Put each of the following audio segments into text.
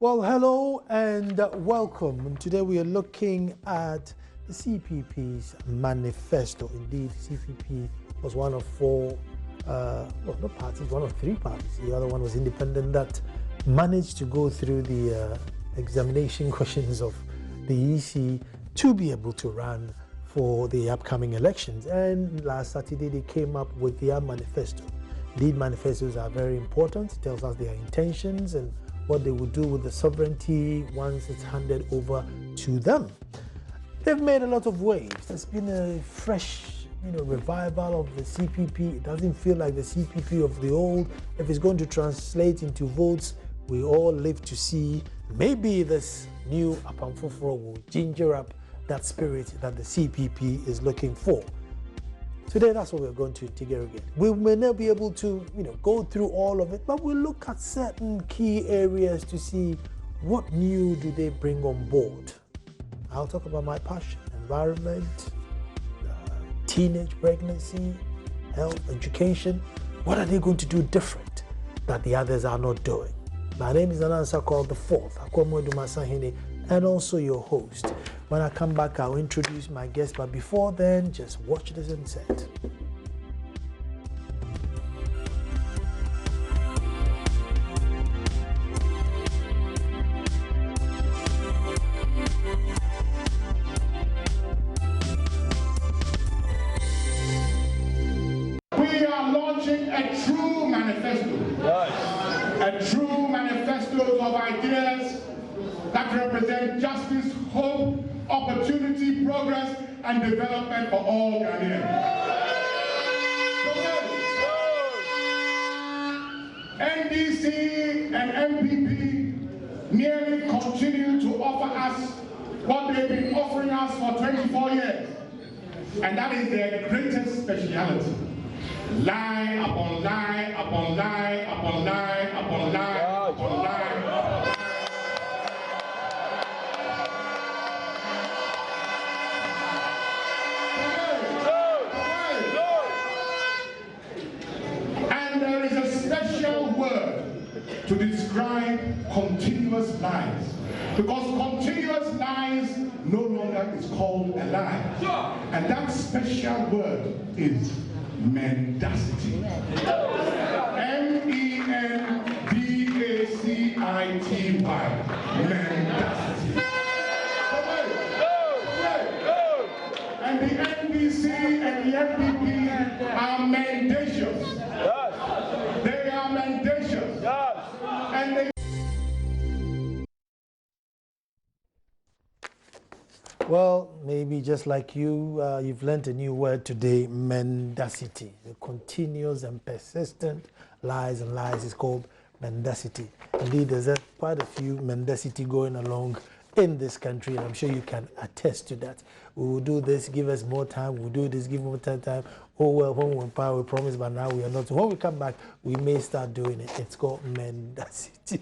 Well, hello and welcome. And today we are looking at the CPP's Manifesto. Indeed, CPP was one of four, well, not parties, one of three parties. The other one was independent that managed to go through the examination questions of the EC to be able to run for the upcoming elections. And last Saturday, they came up with their manifesto. Indeed, manifestos are very important. It tells us their intentions and what they will do with the sovereignty once it's handed over to them. They've made a lot of waves. There's been a fresh, revival of the CPP. It doesn't feel like the CPP of the old. If it's going to translate into votes, we all live to see. Maybe this new Apamfoforo will ginger up that spirit that the CPP is looking for. Today, that's what we're going to interrogate. We may not be able to, go through all of it, but we'll look at certain key areas to see what new do they bring on board. I'll talk about my passion, environment, teenage pregnancy, health, education. What are they going to do different that the others are not doing? My name is Anansa called the Fourth, Akomodu Masahini, and also your host. When I come back, I'll introduce my guest, but before then, just watch the sunset. We are launching a true manifesto. Yes. A true manifesto of ideas that represent justice, hope, opportunity, progress, and development for all Ghanaians. NDC and MPP merely continue to offer us what they've been offering us for 24 years, and that is their greatest speciality. Lie upon lie upon lie upon lie upon lie upon lie. To describe continuous lies, because continuous lies no longer is called a lie, and that special word is mendacity. M-E-N-D-A-C-I-T-Y. Mendacity. And the NDC and the MPP are mendacious. They are mendacious. And they Well, maybe just like you, you've learned a new word today, mendacity. The continuous and persistent lies and lies is called mendacity. Indeed, there's quite a few mendacity going along in this country, and I'm sure you can attest to that. We will do this, give us more time, we'll do this, give more time. Oh well, when we're in power, we promise, but now we are not. When we come back, we may start doing it. It's called mendacity.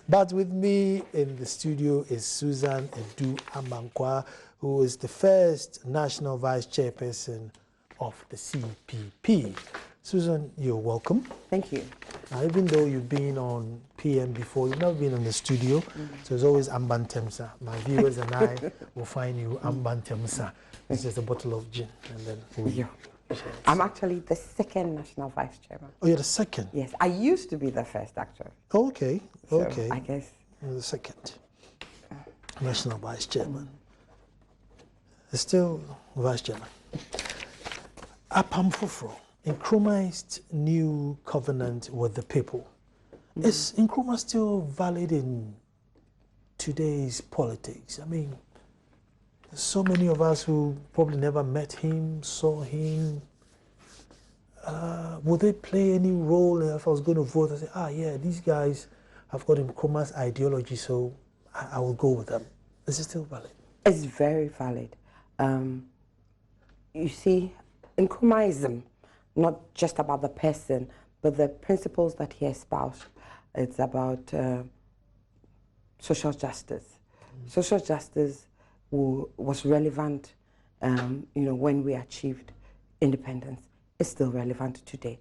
But with me in the studio is Susan Edu Amankwa, who is the first National Vice Chairperson of the CPP. Susan, you're welcome. Thank you. Now, even though you've been on PM before, you've never been in the studio, so it's always Ambantemsa. My viewers and I will find you Ambantemsa. It's just a bottle of gin, and then we I'm actually the second National Vice Chairman. Oh, you're the second? Yes, I used to be the first, actually. Okay, So okay. I guess. You're the second National Vice Chairman. Still Vice Chairman. Apamfoforo, Nkrumah's new covenant with the people. Is Nkrumah still valid in today's politics? I mean, so many of us who probably never met him, saw him. Would they play any role if I was going to vote? I say, yeah, these guys have got Nkrumah's ideology, so I will go with them. Is it still valid? It's very valid. You see, Nkrumah is not just about the person, but the principles that he espoused. It's about social justice. Social justice was relevant, when we achieved independence. It's still relevant today.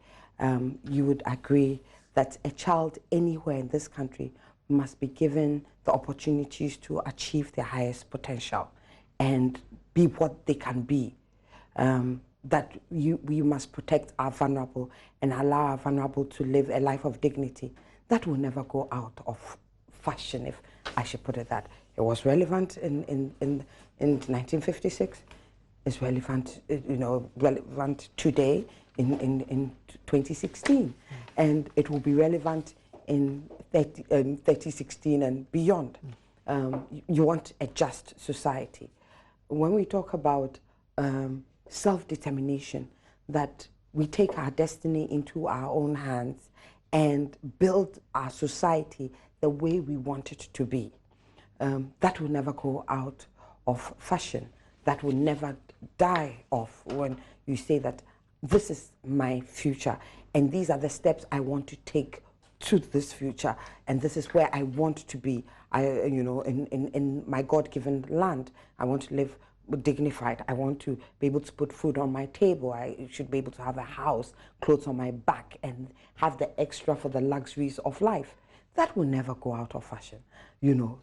You would agree that a child anywhere in this country must be given the opportunities to achieve their highest potential and be what they can be. That we must protect our vulnerable and allow our vulnerable to live a life of dignity. That will never go out of fashion, if I should put it that. It was relevant in 1956. It's relevant, relevant today in 2016. And it will be relevant in 2016 and beyond. You want a just society. When we talk about self-determination, that we take our destiny into our own hands and build our society the way we want it to be. That will never go out of fashion. That will never die off when you say that this is my future and these are the steps I want to take to this future, and this is where I want to be. In my God-given land, I want to live dignified. I want to be able to put food on my table. I should be able to have a house, clothes on my back, and have the extra for the luxuries of life. That will never go out of fashion.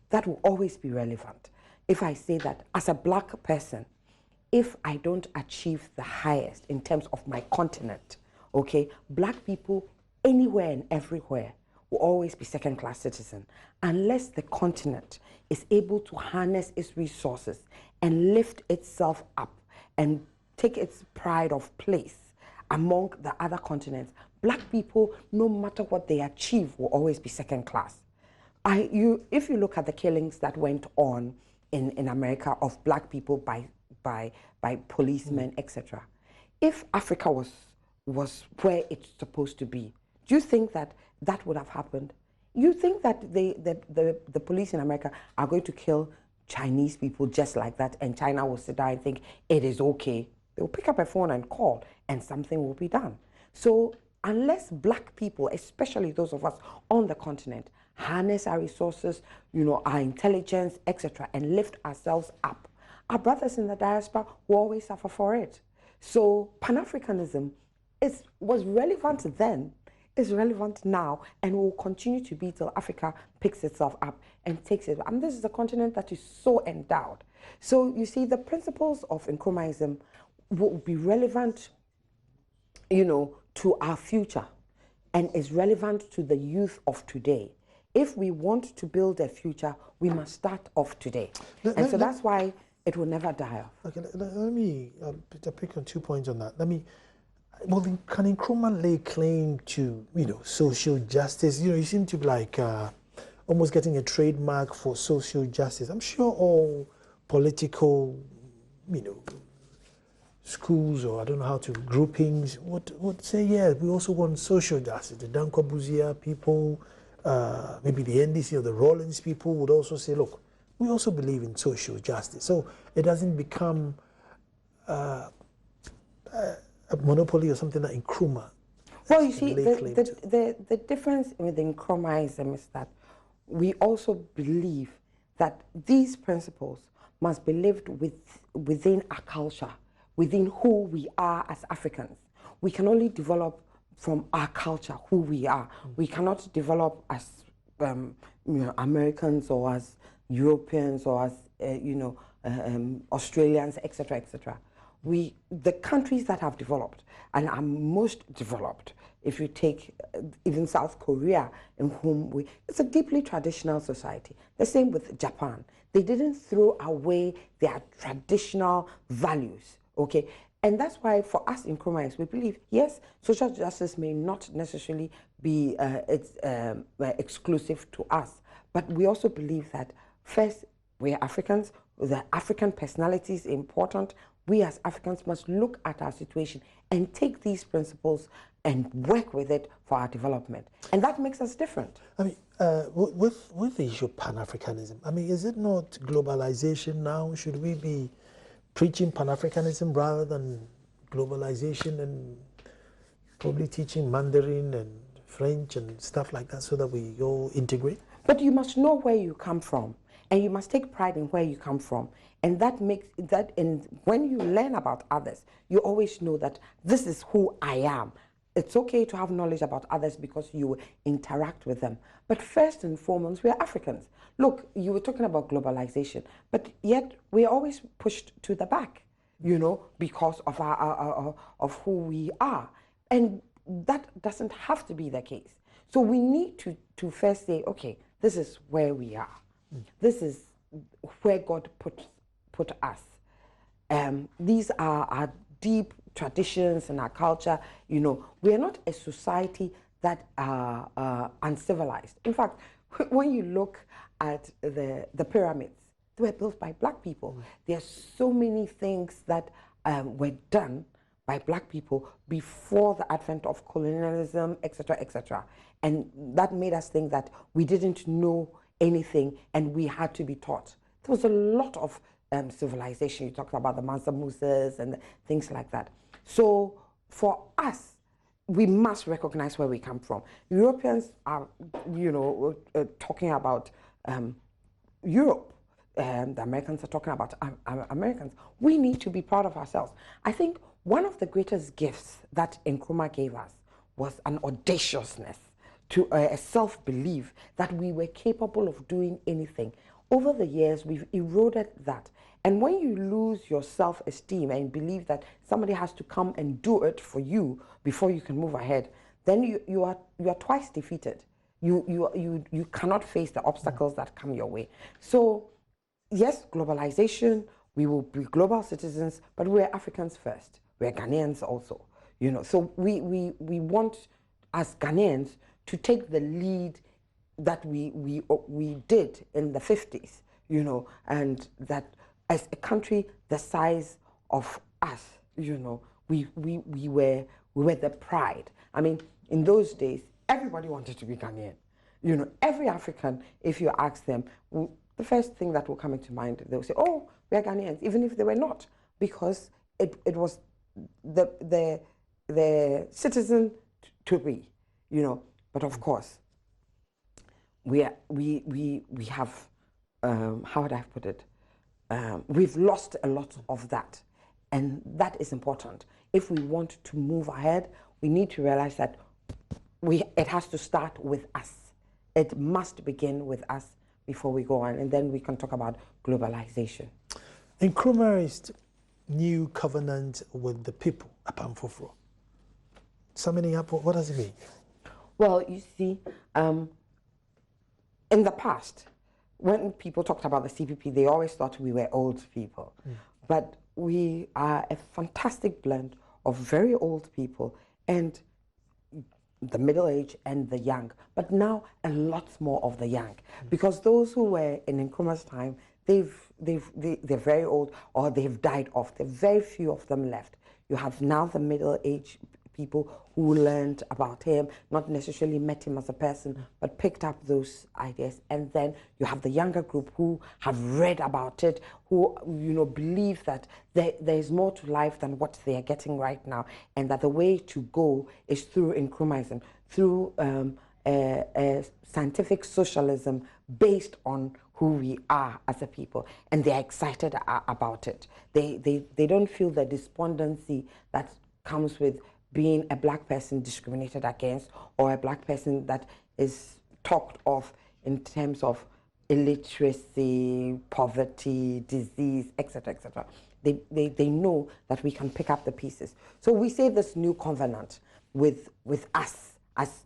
That will always be relevant. If I say that as a black person, if I don't achieve the highest in terms of my continent, okay, black people anywhere and everywhere will always be second-class citizens unless the continent is able to harness its resources and lift itself up and take its pride of place among the other continents. Black people, no matter what they achieve, will always be second-class. If you look at the killings that went on in America of black people by policemen, etc., if Africa was where it's supposed to be, do you think that that would have happened? You think that the police in America are going to kill Chinese people just like that, and China will sit down and think it is okay? They will pick up a phone and call, and something will be done. So unless black people, especially those of us on the continent, harness our resources, our intelligence, etc., and lift ourselves up, our brothers in the diaspora will always suffer for it. So Pan-Africanism was relevant then, is relevant now, and will continue to be till Africa picks itself up and takes it. And this is a continent that is so endowed. So you see, the principles of Nkrumahism will be relevant, to our future, and is relevant to the youth of today. If we want to build a future, we must start off today. So that's why it will never die off. Okay, let me pick on 2 points on that. Can Nkrumah lay claim to, social justice? You seem to be like almost getting a trademark for social justice. I'm sure all political, schools, or I don't know how to, groupings would say, yeah, we also want social justice. The Dankwa Buzia people, maybe the NDC or the Rawlins people would also say, look, we also believe in social justice. So it doesn't become a monopoly or something that Nkrumah. Well, you see, the difference with Nkrumahism is that we also believe that these principles must be lived within our culture, within who we are as Africans. We can only develop from our culture, who we are. We cannot develop as Americans or as Europeans or as Australians, etc., etc. The countries that have developed and are most developed, if you take even South Korea, it's a deeply traditional society. The same with Japan. They didn't throw away their traditional values, okay? And that's why for us in Nkrumah, we believe, yes, social justice may not necessarily be exclusive to us, but we also believe that first, we're Africans, the African personality is important. We as Africans must look at our situation and take these principles and work with it for our development. And that makes us different. With the issue of Pan-Africanism, is it not globalization now? Should we be preaching Pan-Africanism rather than globalization and probably teaching Mandarin and French and stuff like that so that we all integrate? But you must know where you come from, and you must take pride in where you come from. And that makes that, and when you learn about others, you always know that this is who I am. it's okay to have knowledge about others because you interact with them. But first and foremost, we are Africans. Look, you were talking about globalization, but yet we are always pushed to the back, you know, because of of who we are. And that doesn't have to be the case. So we need to first say, okay, this is where we are. This is where God put us. These are our deep traditions and our culture. You know, we are not a society that are uncivilized. In fact, when you look at the pyramids, they were built by black people. There are so many things that were done by black people before the advent of colonialism, etc., etc. And that made us think that we didn't know anything and we had to be taught. There was a lot of civilization. You talked about the Mansa Musas and things like that. So for us, we must recognize where we come from. Europeans are, you know, talking about Europe. The Americans are talking about Americans. We need to be proud of ourselves. I think one of the greatest gifts that Nkrumah gave us was an audaciousness, to a self-belief that we were capable of doing anything. Over the years, we've eroded that. And when you lose your self-esteem and believe that somebody has to come and do it for you before you can move ahead, then you are twice defeated. You cannot face the obstacles that come your way. So yes, globalization, we will be global citizens, but we're Africans first. We're Ghanaians also, you know. So we want, as Ghanaians, to take the lead that we did in the 50s, you know, and that as a country the size of us, you know, we were the pride. I mean, in those days, everybody wanted to be Ghanaian. You know, every African, if you ask them, the first thing that will come into mind, they'll say, oh, we are Ghanaians, even if they were not, because it was the citizen to be, you know. But of course, we have, how would I put it? We've lost a lot of that, and that is important. If we want to move ahead, we need to realize that it has to start with us. It must begin with us before we go on, and then we can talk about globalization. Nkrumah's new covenant with the people, Apamfoforo. Summing up, what does it mean? Well, you see, in the past, when people talked about the CPP, they always thought we were old people. But we are a fantastic blend of very old people and the middle age and the young, but now a lot more of the young, because those who were in Nkrumah's time, they're very old or they've died off. There are very few of them left. You have now the middle age people who learned about him, not necessarily met him as a person, but picked up those ideas. And then you have the younger group who have read about it, who, you know, believe that there is more to life than what they are getting right now, and that the way to go is through Nkrumahism, through scientific socialism based on who we are as a people, and they're excited about it. They don't feel the despondency that comes with being a black person discriminated against, or a black person that is talked of in terms of illiteracy, poverty, disease, etc., etc. They know that we can pick up the pieces. So we say this new covenant with us as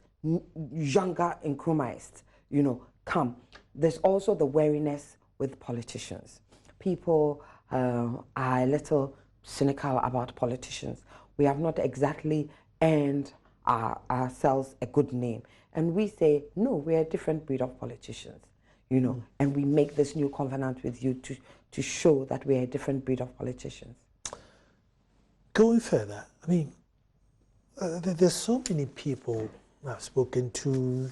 younger Nkrumahs, you know, come. There's also the wariness with politicians. People are a little cynical about politicians. We have not exactly earned ourselves a good name. And we say, no, we're a different breed of politicians, you know, and we make this new covenant with you to show that we're a different breed of politicians. Going further, I mean, there's so many people I've spoken to.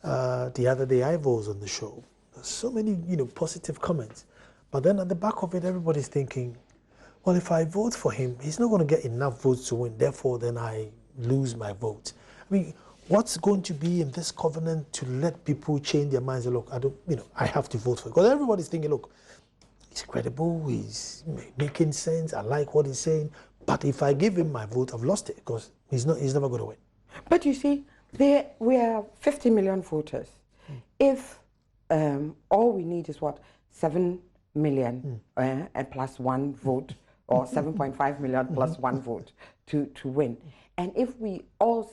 The other day I was on the show. There's so many, you know, positive comments. But then at the back of it, everybody's thinking, well, if I vote for him, he's not going to get enough votes to win. Therefore, then I lose my vote. I mean, what's going to be in this covenant to let people change their minds? Look, I have to vote for him. Because everybody's thinking, look, he's credible, he's making sense, I like what he's saying. But if I give him my vote, I've lost it because he's never going to win. But you see, we are 50 million voters. If all we need is what, 7 million and plus one vote, or 7.5 million plus one vote to win. And if we all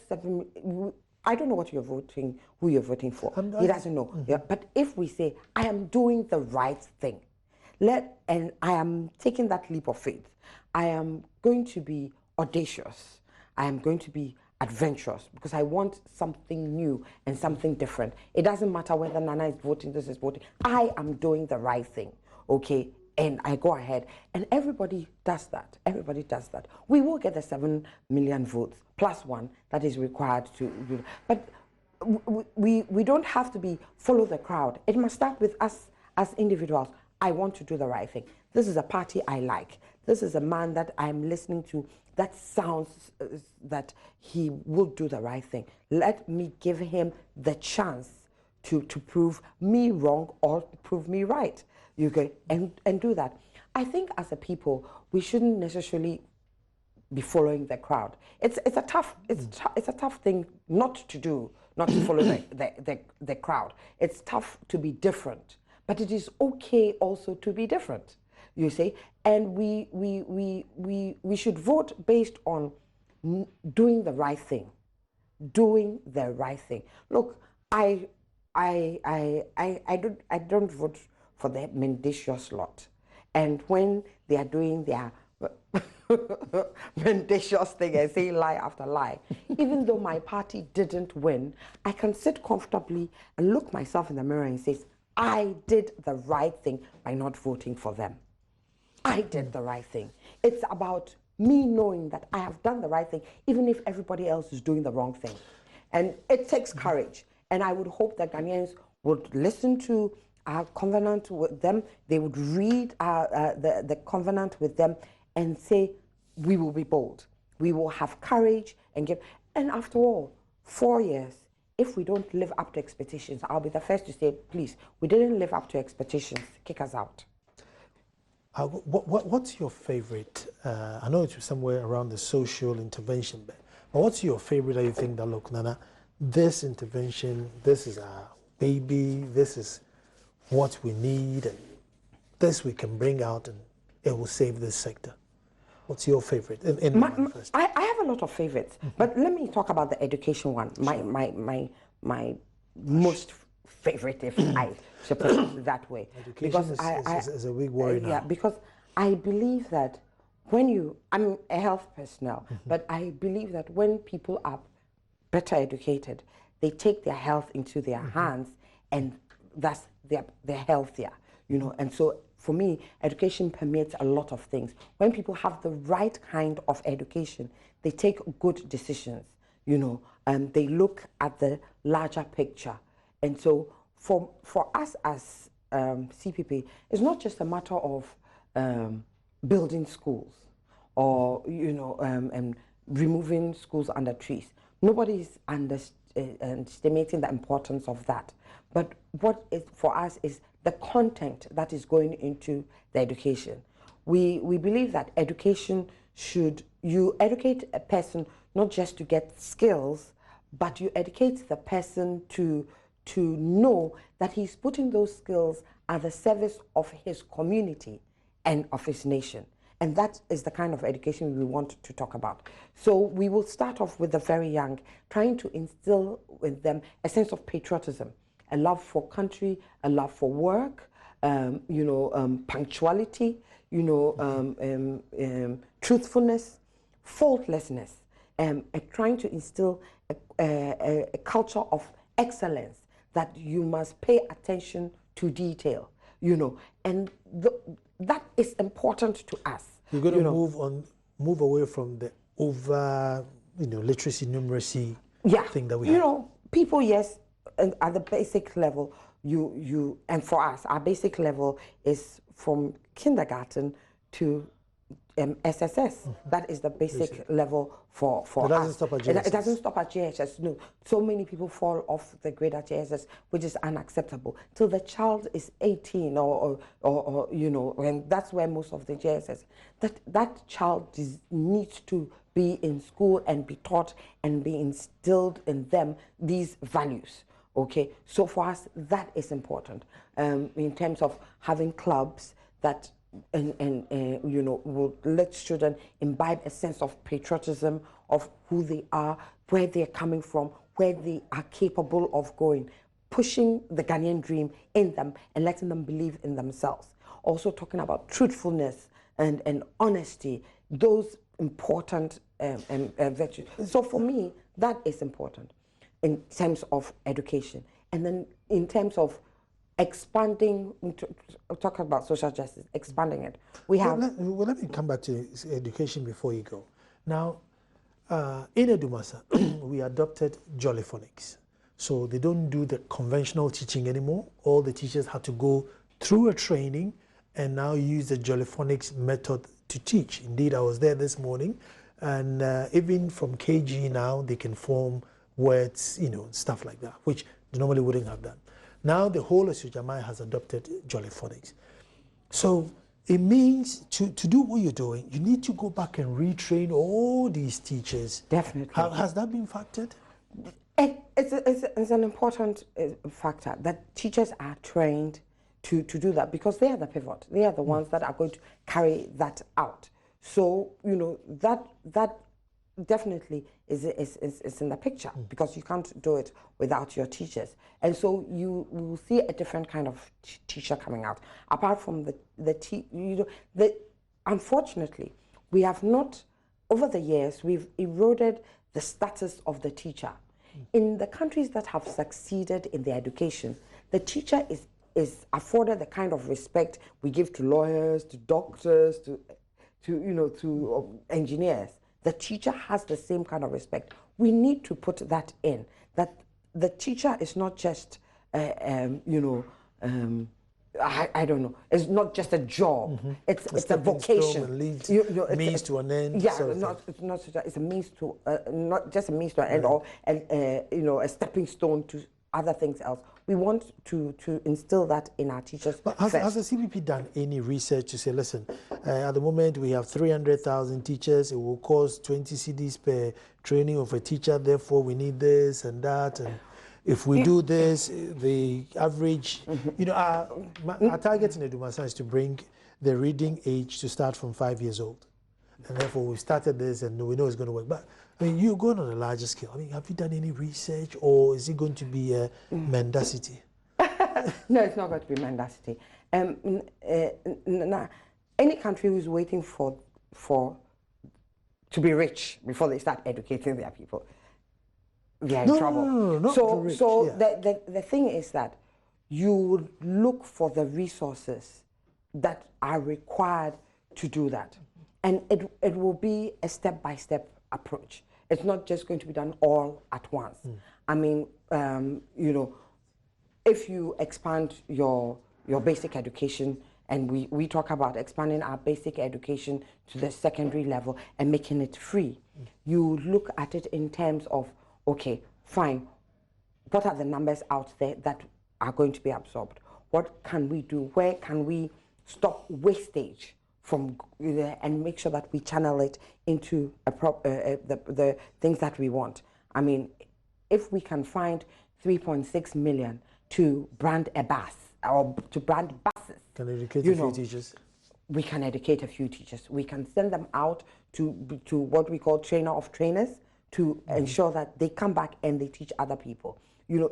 I don't know what you're voting, who you're voting for. He doesn't know. Yeah, but if we say, I am doing the right thing, and I am taking that leap of faith, I am going to be audacious, I am going to be adventurous, because I want something new and something different. It doesn't matter whether Nana is voting, this is voting. I am doing the right thing, okay? And I go ahead, and everybody does that. Everybody does that. We will get the 7 million votes plus one that is required to do. But we don't have to follow the crowd. It must start with us as individuals. I want to do the right thing. This is a party I like. This is a man that I'm listening to that sounds that he will do the right thing. Let me give him the chance to prove me wrong or prove me right. You go and do that. I think as a people, we shouldn't necessarily be following the crowd. It's a tough thing not to do, not to follow the crowd. It's tough to be different, but it is okay also to be different. You see, and we should vote based on doing the right thing. Doing the right thing. Look, I don't vote for the mendacious lot. And when they are doing their mendacious thing and saying lie after lie, even though my party didn't win, I can sit comfortably and look myself in the mirror and say, I did the right thing by not voting for them. I did the right thing. It's about me knowing that I have done the right thing, even if everybody else is doing the wrong thing. And it takes courage. And I would hope that Ghanaians would listen to our covenant with them. They would read the covenant with them and say, we will be bold. We will have courage and give. And after all, 4 years, if we don't live up to expectations, I'll be the first to say, please, we didn't live up to expectations. Kick us out. What's your favorite? I know it's somewhere around the social intervention, but what's your favorite that you think that, look, Nana, this intervention, this is our baby, this is what we need, and this we can bring out and it will save this sector? What's your favorite in Manifesto? I have a lot of favorites, but let me talk about the education one. My most favorite, if I should put it that way. Education is a big worry now. Yeah, because I believe that I'm a health personnel, but I believe that when people are better educated, they take their health into their hands, and thus they're healthier, you know. And so for me, education permeates a lot of things. When people have the right kind of education, they take good decisions, you know, and they look at the larger picture. And so for us as CPP, it's not just a matter of building schools or, you know, and removing schools under trees. Nobody is underestimating the importance of that. But what is for us is the content that is going into the education. We believe that education you educate a person not just to get skills, but you educate the person to know that he's putting those skills at the service of his community and of his nation. And that is the kind of education we want to talk about. So we will start off with the very young, trying to instill with them a sense of patriotism, a love for country, a love for work, you know, punctuality, you know, truthfulness, faultlessness, and trying to instill a culture of excellence, that you must pay attention to detail, you know, and that is important to us. You're going to move away from the literacy, numeracy thing that we have. You know, people, yes, at the basic level, and for us, our basic level is from kindergarten to SSS. That is the basic level for It doesn't us. stop at JSS. It doesn't stop at JSS. No, so many people fall off the grade at JSS, which is unacceptable. Till the child is 18 or you know, and that's where most of the JSS. That child needs to be in school and be taught and be instilled in them these values. Okay, so for us that is important in terms of having clubs that and you know, will let children imbibe a sense of patriotism of who they are, where they're coming from, where they are capable of going, pushing the Ghanaian dream in them and letting them believe in themselves. Also talking about truthfulness and honesty, those important virtues. So for me, that is important in terms of education. And then in terms of expanding, talk about social justice, expanding it. We have... Well, let me come back to education before you go. Now, in Edumasa, we adopted Jollyphonics. So they don't do the conventional teaching anymore. All the teachers have to go through a training and now use the Jollyphonics method to teach. Indeed, I was there this morning, and even from KG now, they can form words, you know, stuff like that, which they normally wouldn't have done. Now the whole of Sujamai has adopted Jollyphonics. So it means to do what you're doing, you need to go back and retrain all these teachers. Definitely. Has that been factored? It's an important factor that teachers are trained to do that, because they are the pivot. They are the ones that are going to carry that out. So, you know, that definitely is in the picture, because you can't do it without your teachers. And so you will see a different kind of teacher coming out. Apart from unfortunately, we have not, over the years, we've eroded the status of the teacher. In the countries that have succeeded in their education, the teacher is afforded the kind of respect we give to lawyers, to doctors, to engineers. The teacher has the same kind of respect. We need to put that in, that the teacher is not just, I don't know, it's not just a job. It's a vocation. Means to an end. Yeah, it's a means to, not just a means to an end, or a stepping stone to other things else. We want to instill that in our teachers. But has the CPP done any research to say, listen, at the moment we have 300,000 teachers, it will cost 20 cedis per training of a teacher, therefore we need this and that, and if we do this, the average, our target in Edumasa is to bring the reading age to start from 5 years old. And therefore we started this and we know it's going to work. But I mean, you're going on a larger scale. I mean, have you done any research, or is it going to be a mendacity? No, it's not going to be mendacity. Any country who's waiting to be rich before they start educating their people, they are in trouble. So the thing is that you would look for the resources that are required to do that. And it will be a step-by-step approach. It's not just going to be done all at once. I mean, if you expand your basic education, and we talk about expanding our basic education to the secondary level and making it free, you look at it in terms of, okay, fine, what are the numbers out there that are going to be absorbed? What can we do? Where can we stop wastage from there and make sure that we channel it into the things that we want? I mean, if we can find 3.6 million to brand a bus or to brand buses, can educate a few teachers. We can educate a few teachers. We can send them out to what we call trainer of trainers to ensure that they come back and they teach other people.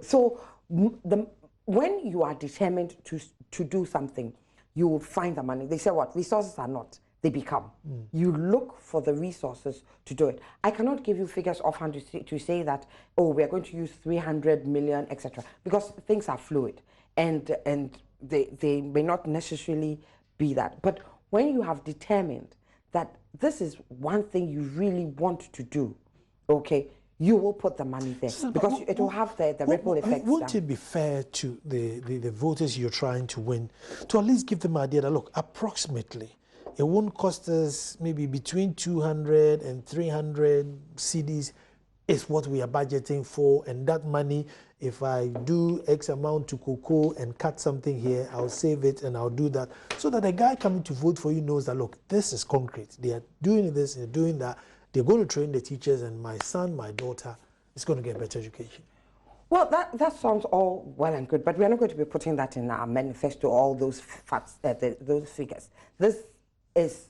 So when you are determined to do something, you will find the money. They say what? Resources are not, they become. You look for the resources to do it. I cannot give you figures offhand to say that, oh, we are going to use 300 million, etc. Because things are fluid and they may not necessarily be that. But when you have determined that this is one thing you really want to do, okay, you will put the money there, because it will have the ripple effects. Won't it be fair to the voters you're trying to win to at least give them an idea that, look, approximately it won't cost us maybe between 200 and 300 CDs is what we are budgeting for, and that money, if I do X amount to cocoa and cut something here, I'll save it and I'll do that, so that the guy coming to vote for you knows that, look, this is concrete. They are doing this, they're doing that. They're going to train the teachers, and my son, my daughter is going to get better education. Well, that sounds all well and good, but we're not going to be putting that in our manifesto, all those facts, those figures. This is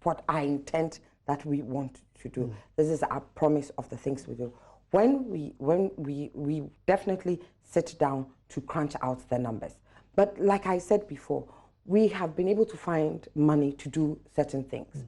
what I intend that we want to do. This is our promise of the things we do. When we definitely sit down to crunch out the numbers. But like I said before, we have been able to find money to do certain things.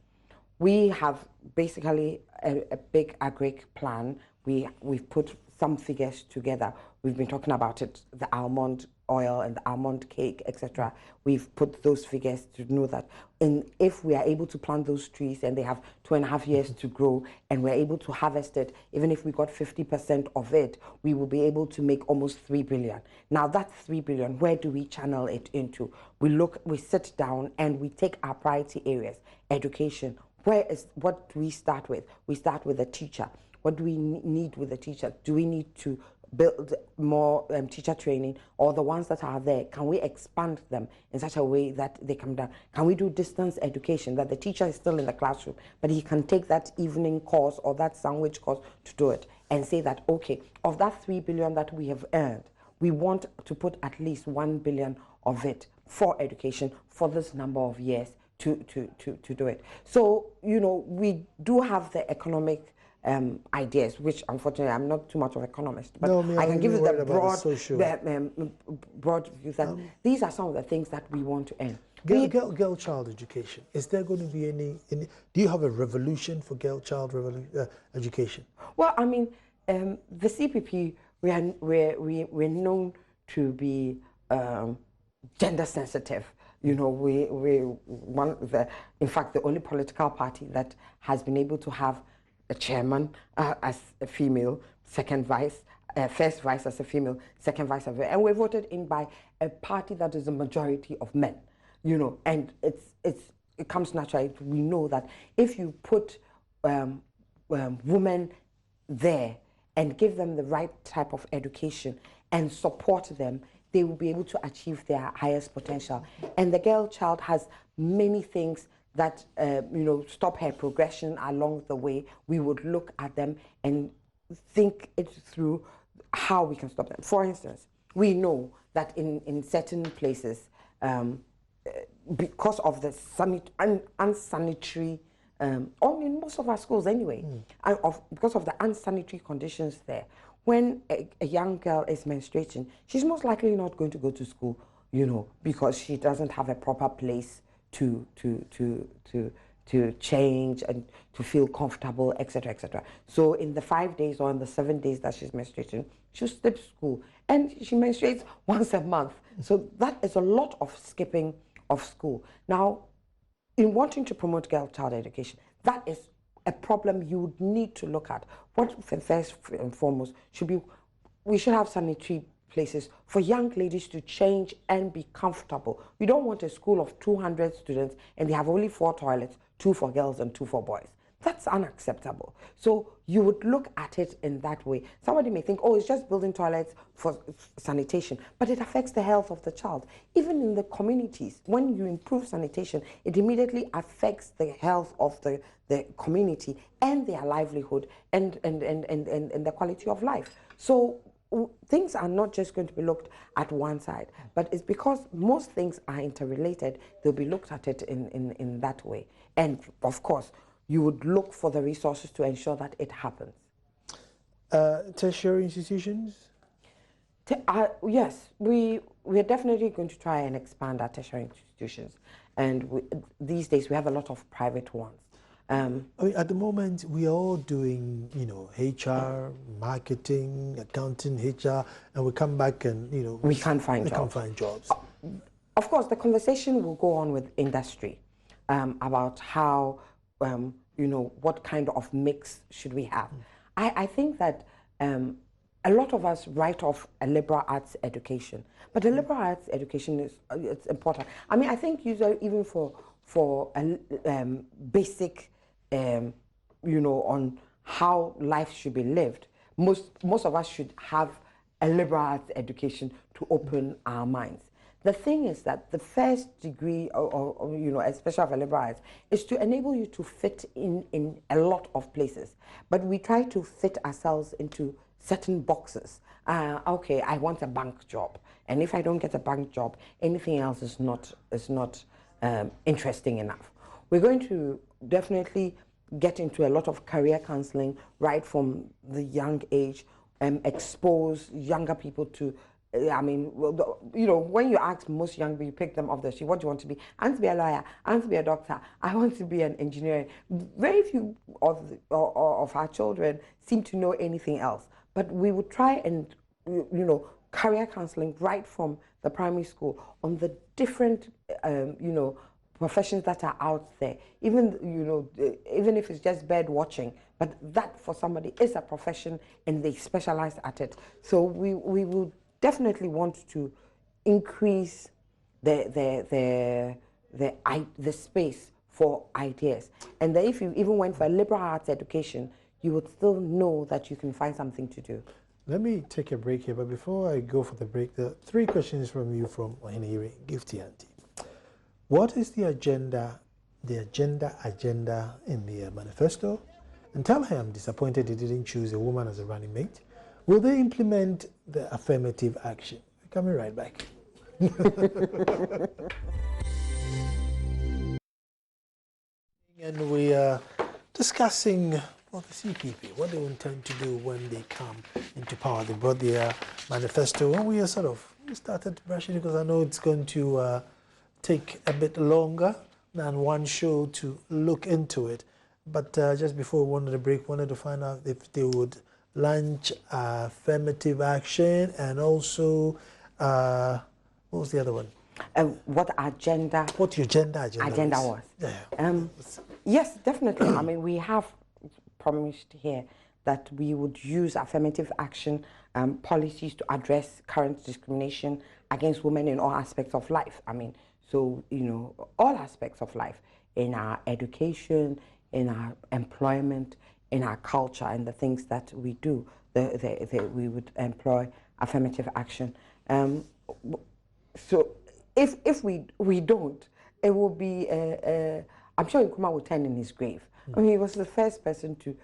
We have basically a big agric plan. We've put some figures together. We've been talking about it, the almond oil and the almond cake, etc. We've put those figures to know that if we are able to plant those trees and they have 2.5 years to grow, and we're able to harvest it, even if we got 50% of it, we will be able to make almost 3 billion. Now that 3 billion, where do we channel it into? We sit down and we take our priority areas. Education, what do we start with? We start with a teacher. What do we need with the teacher? Do we need to build more teacher training, or the ones that are there, can we expand them in such a way that they come down? Can we do distance education, that the teacher is still in the classroom, but he can take that evening course or that sandwich course to do it, and say that, okay, of that 3 billion that we have earned, we want to put at least 1 billion of it for education for this number of years to do it. So, you know, we do have the economic ideas, which unfortunately I'm not too much of an economist, but I can give you the broad views that these are some of the things that we want to earn. Girl child education. Is there going to be any do you have a revolution for girl child education? Well, I mean, the CPP, we're known to be gender sensitive. You know, in fact, the only political party that has been able to have a chairman as a female, second vice, first vice as a female, second vice as a female, and we're voted in by a party that is a majority of men, you know, and it comes naturally. We know that if you put women there and give them the right type of education and support them, they will be able to achieve their highest potential. And the girl child has many things that you know, stop her progression along the way. We would look at them and think it through how we can stop them. For instance, we know that in certain places, because of the unsanitary, or in most of our schools anyway, because of the unsanitary conditions there, when a young girl is menstruating, she's most likely not going to go to school, you know, because she doesn't have a proper place to change and to feel comfortable, etc., etc. So in the 5 days or in the 7 days that she's menstruating, she'll skip school, and she menstruates once a month. So that is a lot of skipping of school. Now, in wanting to promote girl child education, that is a problem you would need to look at. What first and foremost should be, we should have sanitary places for young ladies to change and be comfortable. We don't want a school of 200 students and they have only 4 toilets, 2 for girls and 2 for boys. That's unacceptable. So you would look at it in that way. Somebody may think, oh, it's just building toilets for sanitation, but it affects the health of the child. Even in the communities, when you improve sanitation, it immediately affects the health of the community and their livelihood and the quality of life. So things are not just going to be looked at one side, but it's because most things are interrelated, they'll be looked at it in that way. And of course, you would look for the resources to ensure that it happens. Tertiary institutions? Yes, we are definitely going to try and expand our tertiary institutions. And these days we have a lot of private ones. I mean, at the moment, we are all doing, you know, HR, marketing, accounting, HR, and we come back and, you know, we can't find jobs. Of course, the conversation will go on with industry about how, you know, what kind of mix should we have. I think that a lot of us write off a liberal arts education, but the liberal arts education is it's important. I mean, I think even for for a basic, you know, on how life should be lived. Most of us should have a liberal arts education to open our minds. The thing is that the first degree, or you know, especially of a liberal arts, is to enable you to fit in a lot of places. But we try to fit ourselves into certain boxes. Okay, I want a bank job, and if I don't get a bank job, anything else is not interesting enough. We're going to definitely get into a lot of career counseling right from the young age, expose younger people to, I mean, you know, when you ask most young people, you pick them off the street, what do you want to be? I want to be a lawyer, I want to be a doctor, I want to be an engineer. Very few of our children seem to know anything else. But we would try and, you know, career counseling right from the primary school on the different, you know, professions that are out there, even, you know, even if it's just bird watching, but that for somebody is a profession and they specialize at it. So we would definitely want to increase the space for ideas. And that if you even went for a liberal arts education, you would still know that you can find something to do. Let me take a break here, but before I go for the break, there are 3 questions from you from Oheniri Gifty Auntie. What is the agenda in the manifesto? And tell her I'm disappointed they didn't choose a woman as a running mate. Will they implement the affirmative action? Coming right back. And we are discussing the CPP, what they intend to do when they come into power. They brought their manifesto, and we started brushing it because I know it's going to take a bit longer than one show to look into it. But just before we wanted to break, wanted to find out if they would launch affirmative action, and also what was the other one? What agenda? What your agenda was? Yeah. Yes, definitely. I mean, we have promised here that we would use affirmative action policies to address current discrimination against women in all aspects of life. I mean, so, you know, all aspects of life, in our education, in our employment, in our culture, and the things that we do, we would employ affirmative action. So if we don't, it will be, I'm sure Nkrumah will turn in his grave. I mean, he was the first person to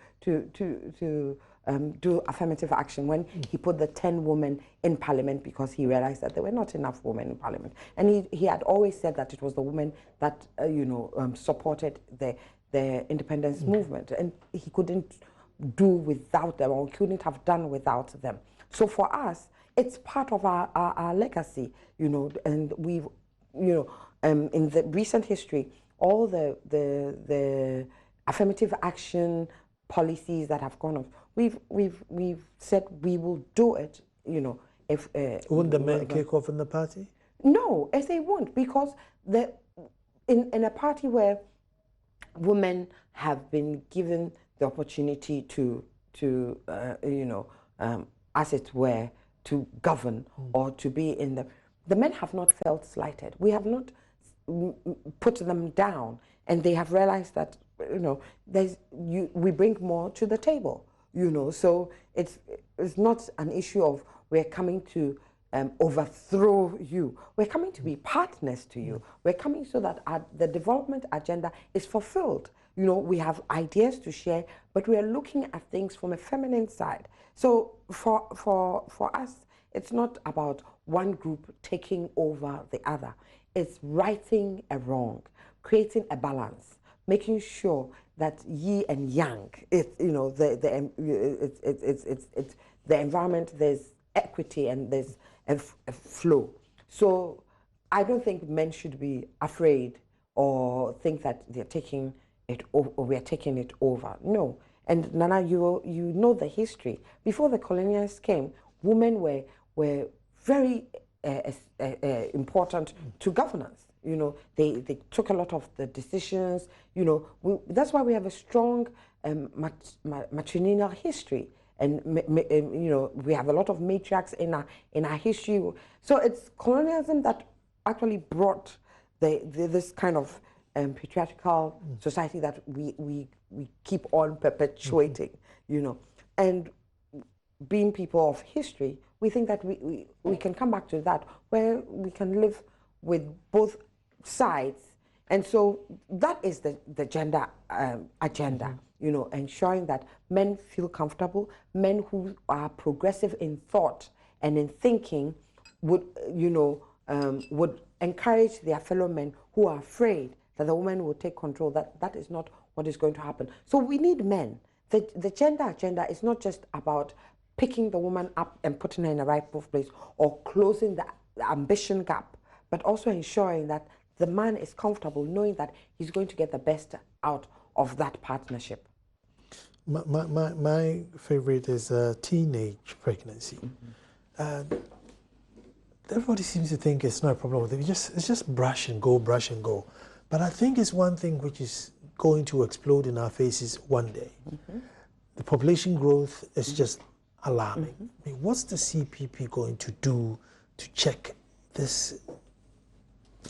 do affirmative action when he put the 10 women in parliament, because he realized that there were not enough women in parliament. And he had always said that it was the women that, you know, supported the independence movement, and he couldn't do without them, or couldn't have done without them. So for us, it's part of our legacy, you know, and we've, you know, in the recent history, all the affirmative action policies that have gone off, we've said we will do it, you know, if won't the men kick off in the party? No, as they won't, because in a party where women have been given the opportunity to you know, as it were, to govern or to be in the men have not felt slighted. We have not put them down, and they have realized that, you know, we bring more to the table, you know. So it's not an issue of we're coming to overthrow you. We're coming to be partners to you. We're coming so that the development agenda is fulfilled. You know, we have ideas to share, but we are looking at things from a feminine side. So for us, it's not about one group taking over the other. It's righting a wrong, creating a balance, making sure that yi and yang, you know, the environment, there's equity and there's a flow. So I don't think men should be afraid or think that they're taking it over, or we're taking it over. No. And Nana, you know the history. Before the colonialists came, women were very important to governance. You know, they took a lot of the decisions. You know, that's why we have a strong matrilineal history, and you know, we have a lot of matriarchs in our history. So it's colonialism that actually brought this kind of patriarchal society that we keep on perpetuating, you know. And being people of history, we think that we can come back to that, where we can live with both sides. And so that is the gender agenda, you know, ensuring that men feel comfortable, men who are progressive in thought and in thinking would, you know, would encourage their fellow men who are afraid that the woman will take control. That is not what is going to happen. So we need men. The gender agenda is not just about picking the woman up and putting her in the right place or closing the ambition gap, but also ensuring that the man is comfortable knowing that he's going to get the best out of that partnership. My favorite is teenage pregnancy. Everybody seems to think it's not a problem. It's just brush and go, brush and go. But I think it's one thing which is going to explode in our faces one day. The population growth is just alarming. I mean, what's the CPP going to do to check this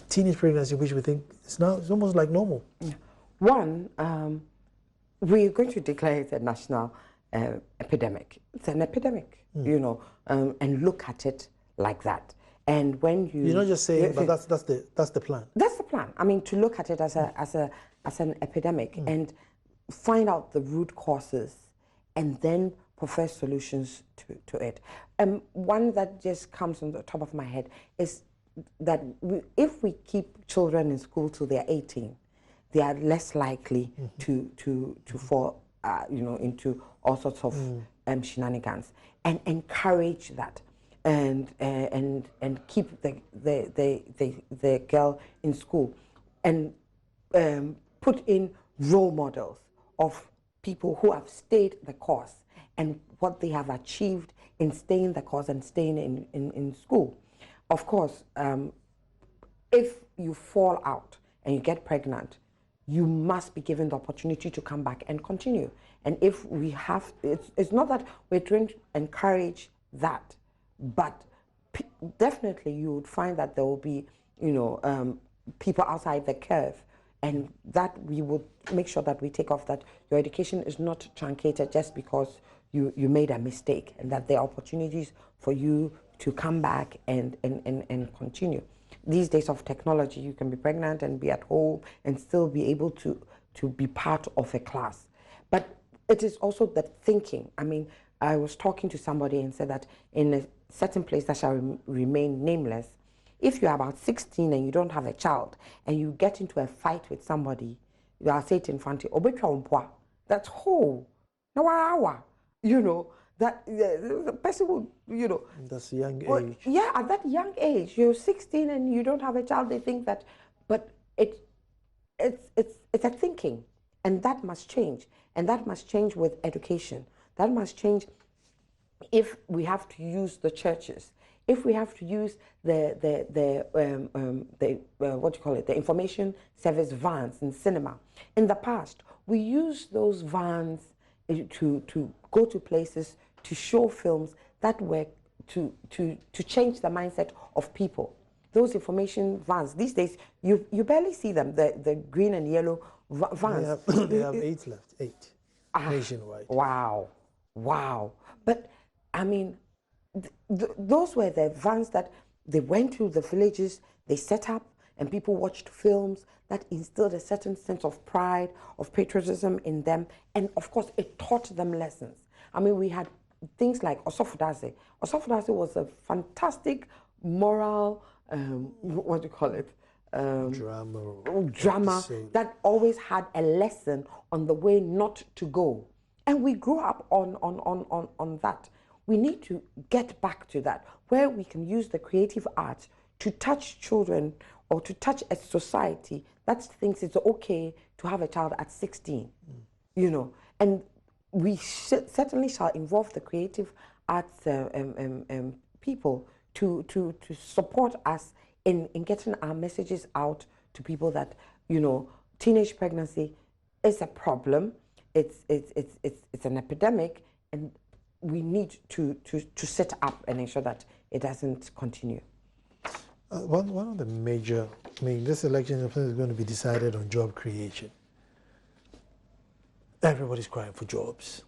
teenage pregnancy, which we think is now it's almost like normal? One, we're going to declare it a national epidemic. It's an epidemic, you know, and look at it like that. And when you're not just saying, but that's the plan. That's the plan. I mean, to look at it as an epidemic and find out the root causes, and then prefer solutions to it. One that just comes on the top of my head is that if we keep children in school till they're 18, they are less likely to fall, you know, into all sorts of shenanigans, and encourage that, and keep the girl in school, and put in role models of people who have stayed the course and what they have achieved in staying the course and staying in school. Of course, if you fall out and you get pregnant, you must be given the opportunity to come back and continue. And if we have, it's not that we're trying to encourage that, but definitely you would find that there will be, you know, people outside the curve, and that we would make sure that we take off that your education is not truncated just because you made a mistake, and that there are opportunities for you to come back and continue. These days of technology, you can be pregnant and be at home and still be able to be part of a class. But it is also the thinking. I mean, I was talking to somebody and said that in a certain place that shall remain nameless, if you're about 16 and you don't have a child and you get into a fight with somebody, you are saying in front of you, that's whole. You know, that the person would, you know. That's a young age. Yeah, at that young age, you're 16 and you don't have a child, they think that, but it's a thinking, and that must change. And that must change with education. That must change if we have to use the churches, if we have to use the information service vans in cinema. In the past, we used those vans to go to places to show films that were to change the mindset of people. Those information vans, these days, you barely see them, the green and yellow vans. They have 8 left, 8, nationwide. Wow. But, I mean, those were the vans that they went to the villages, they set up, and people watched films that instilled a certain sense of pride, of patriotism in them, and of course it taught them lessons. I mean, we had things like Osofudase. Osofudase was a fantastic moral, drama that always had a lesson on the way not to go. And we grew up on that. We need to get back to that, where we can use the creative arts to touch children or to touch a society that thinks it's okay to have a child at 16, you know. And we certainly shall involve the creative arts people to support us in getting our messages out to people that, you know, teenage pregnancy is a problem. It's an epidemic, and we need to set up and ensure that it doesn't continue. One of the major I mean, this election is going to be decided on job creation. Everybody's crying for jobs.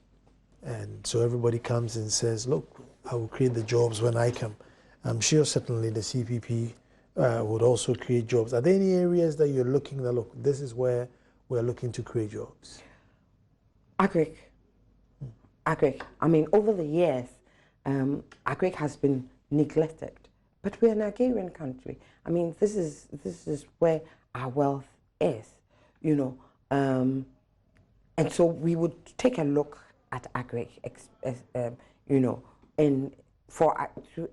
And so everybody comes and says, look, I will create the jobs when I come. I'm sure certainly the CPP would also create jobs. Are there any areas that you're looking at, look, this is where we're looking to create jobs? Agric. Agric. I mean, over the years, agric has been neglected. But we're an agrarian country. I mean, this is where our wealth is, you know. And so we would take a look at agric, you know, and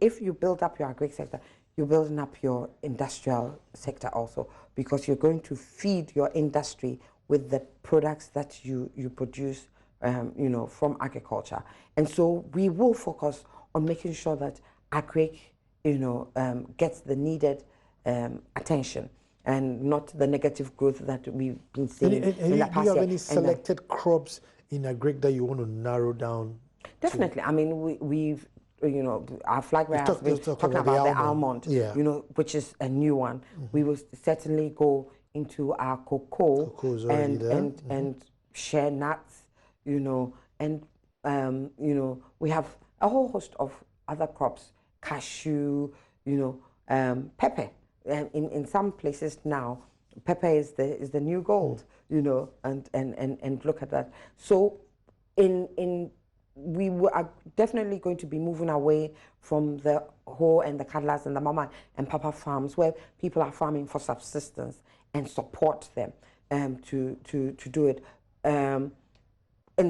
if you build up your agric sector, you're building up your industrial sector also, because you're going to feed your industry with the products that you produce, you know, from agriculture. And so we will focus on making sure that agric, you know, gets the needed attention and not the negative growth that we've been seeing in the past year. Do you have any selected crops in agric that you want to narrow down? Definitely. I mean, we've, you know, our flag bearer has been talking about the almond, yeah, you know, which is a new one. Mm-hmm. We will certainly go into our cocoa and share nuts, you know, and you know, we have a whole host of other crops, cashew, you know, pepper. In some places now, pepper is the new gold, you know, and look at that. So we are definitely going to be moving away from the hoe and the cuddlers and the mama and papa farms, where people are farming for subsistence, and support them to do it. In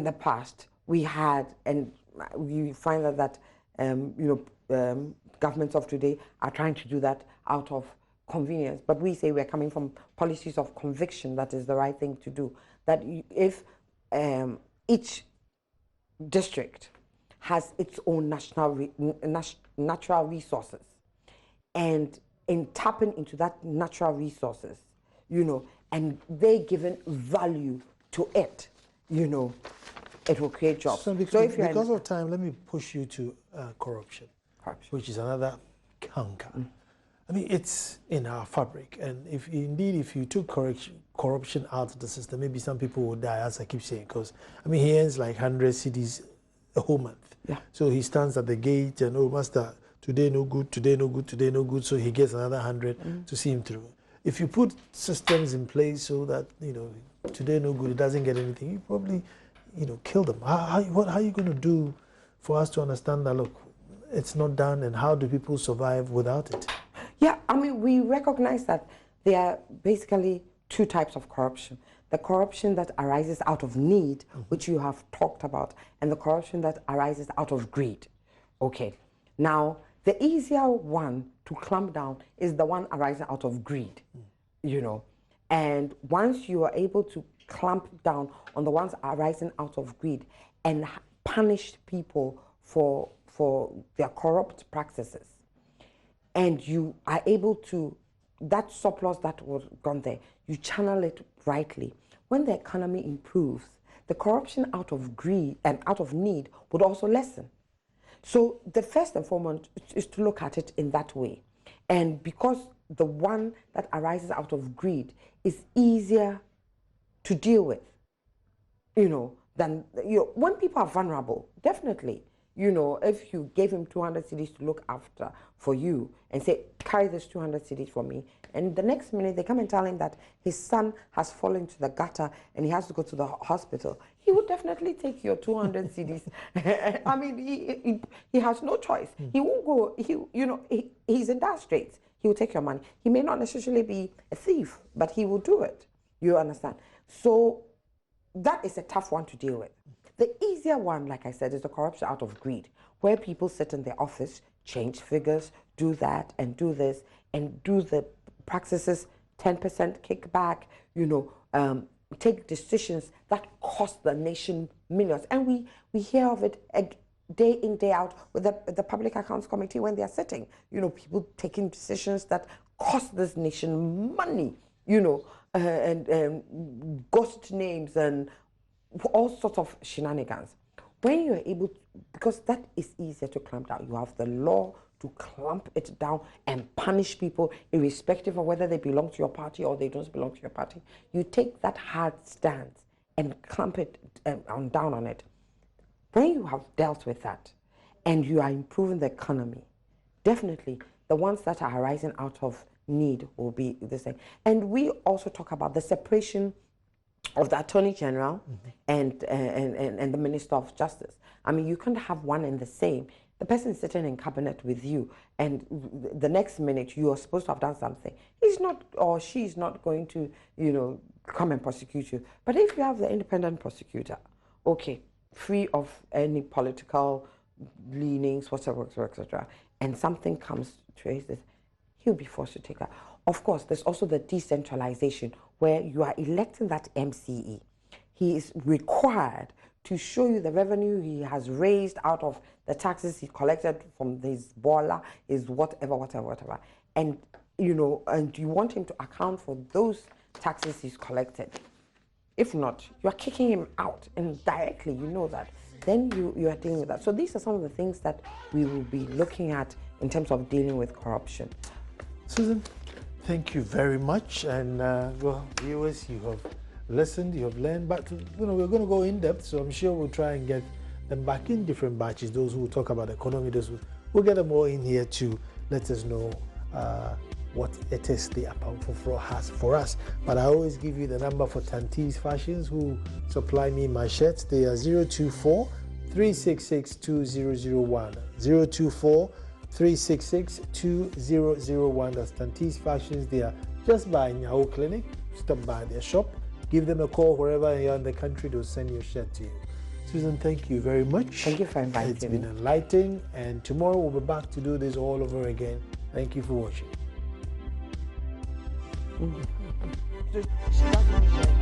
the past, we had, and we find that you know, governments of today are trying to do that out of convenience, but we say we're coming from policies of conviction that is the right thing to do. That if each district has its own natural resources, and in tapping into that natural resources, you know, and they given value to it, you know, it will create jobs. So because of time, let me push you to corruption, which is another canker. I mean, it's in our fabric, and if you took corruption out of the system, maybe some people would die, as I keep saying, because, I mean, he earns like 100 cedis a whole month. Yeah. So he stands at the gate and, oh, master, today no good, today no good, today no good, so he gets another 100 to see him through. If you put systems in place so that, you know, today no good, it doesn't get anything, you probably, you know, kill them. How are you going to do for us to understand that, look, it's not done, and how do people survive without it? Yeah, I mean, we recognize that there are basically two types of corruption. The corruption that arises out of need, which you have talked about, and the corruption that arises out of greed. Okay, now, the easier one to clamp down is the one arising out of greed, you know. And once you are able to clamp down on the ones arising out of greed and punish people for their corrupt practices, and you are able to, that surplus that was gone there, you channel it rightly. When the economy improves, the corruption out of greed and out of need would also lessen. So the first and foremost is to look at it in that way. And because the one that arises out of greed is easier to deal with, you know, than, you know, when people are vulnerable, definitely, you know, if you gave him 200 cedis to look after for you and say, carry this 200 cedis for me, and the next minute they come and tell him that his son has fallen into the gutter and he has to go to the hospital, he would definitely take your 200 cedis. I mean, he has no choice. He won't go, you know, he's in dire straits. He will take your money. He may not necessarily be a thief, but he will do it. You understand? So that is a tough one to deal with. The easier one, like I said, is the corruption out of greed, where people sit in their office, change figures, do that and do this, and do the practices, 10% kickback, you know, take decisions that cost the nation millions. And we hear of it day in, day out with the Public Accounts Committee when they are sitting. You know, people taking decisions that cost this nation money, you know, and ghost names and all sorts of shenanigans. When you're able to, because that is easier to clamp down, you have the law to clamp it down and punish people irrespective of whether they belong to your party or they don't belong to your party. You take that hard stance and clamp it down on it. When you have dealt with that and you are improving the economy, definitely the ones that are arising out of need will be the same. And we also talk about the separation of the Attorney General and the Minister of Justice. I mean, you can't have one and the same. The person is sitting in cabinet with you, and the next minute you are supposed to have done something. He's not, or she's not going to, come and prosecute you. But if you have the independent prosecutor, okay, free of any political leanings, whatever, etc., and something comes to raise this, he'll be forced to take that. Of course, there's also the decentralization where you are electing that MCE. He is required to show you the revenue he has raised out of the taxes he collected from his boiler, his whatever. And, and you want him to account for those taxes he's collected. If not, you are kicking him out, and directly you know that. Then you are dealing with that. So these are some of the things that we will be looking at in terms of dealing with corruption. Susan, thank you very much. And well, viewers, you have listened, you have learned, but we're going to go in depth, so I'm sure we'll try and get them back in different batches. Those who will talk about economy, those who we'll get them all in here to let us know what it is the Apamfoforo has for us. But I always give you the number for Tantees Fashions, who supply me my shirts. They are 024 366 2001. 024 366 2001. That's Tantees Fashions. They are just by Nyao Clinic. Stop by their shop. Give them a call wherever you are in the country. They'll send your shirt to you. Susan, thank you very much. Thank you for inviting me. It's been enlightening, and tomorrow we'll be back to do this all over again. Thank you for watching. She doesn't share.